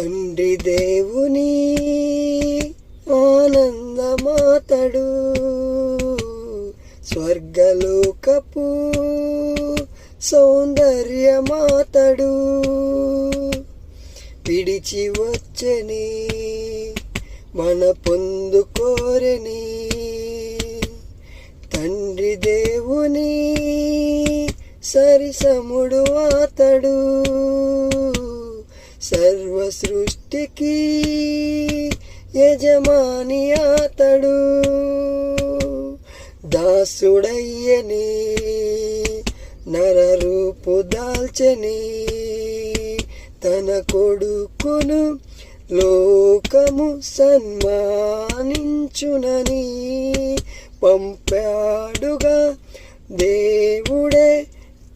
తండ్రి దేవుని ఆనందమాతడు, స్వర్గలోకపు సౌందర్యమాతడు. విడిచి వచ్చని మన పొందుకోరని తండ్రి దేవుని సరిసముడు అతడు. సర్వ సృష్టికి యజమాని అతడు. దాసుడయ్యని నరరూపు దాల్చని తన కొడుకును లోకము సన్మానించునని పంపాడుగా దేవుడే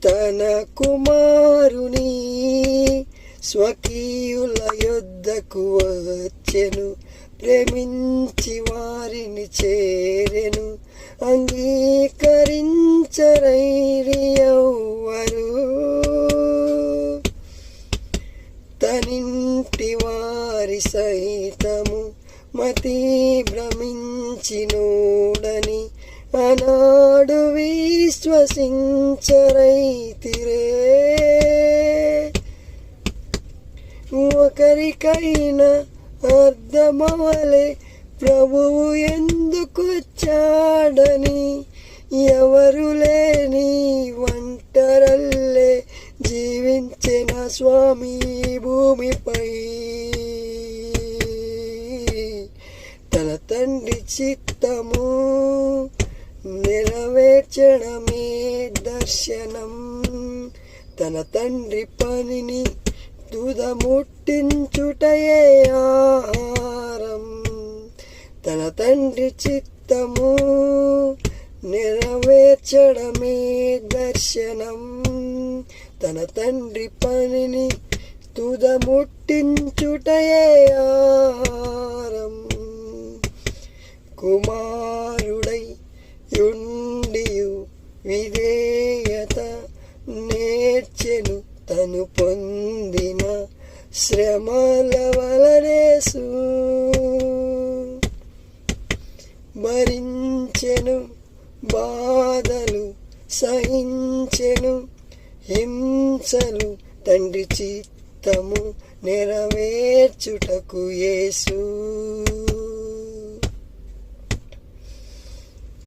తన కుమారుని. స్వకీయుల యొద్దకు వచ్చెను, ప్రేమించి వారిని చేరెను. అంగీకరించరైరి ఎవ్వరు, తనింటి వారి సైతము మతి భ్రమించినోడని ఆనాడు విశ్వసించరైతిరే. ఒకరికైనా అర్థమవలే ప్రభువు ఎందుకొచ్చాడని, ఎవరు లేని ఒంటరల్లే జీవించిన స్వామి భూమిపై. తన తండ్రి చిత్తము నెరవేర్చడమే దర్శనం, తన తండ్రి పనిని తుదముట్టించుటయే ఆహారం. తన తండ్రి చిత్తము నెరవేర్చడమే దర్శనం, తన తండ్రి పనిని తుదముట్టించుటయే ఆహారం. కుమారుడై యుండియు విధేయత నేర్చెను, తను పొందిన శ్రమల వలనేసు భరించెను, బాధలు సహించెను, హింసలు తండ్రి చిత్తము నెరవేర్చుటకు యేసు.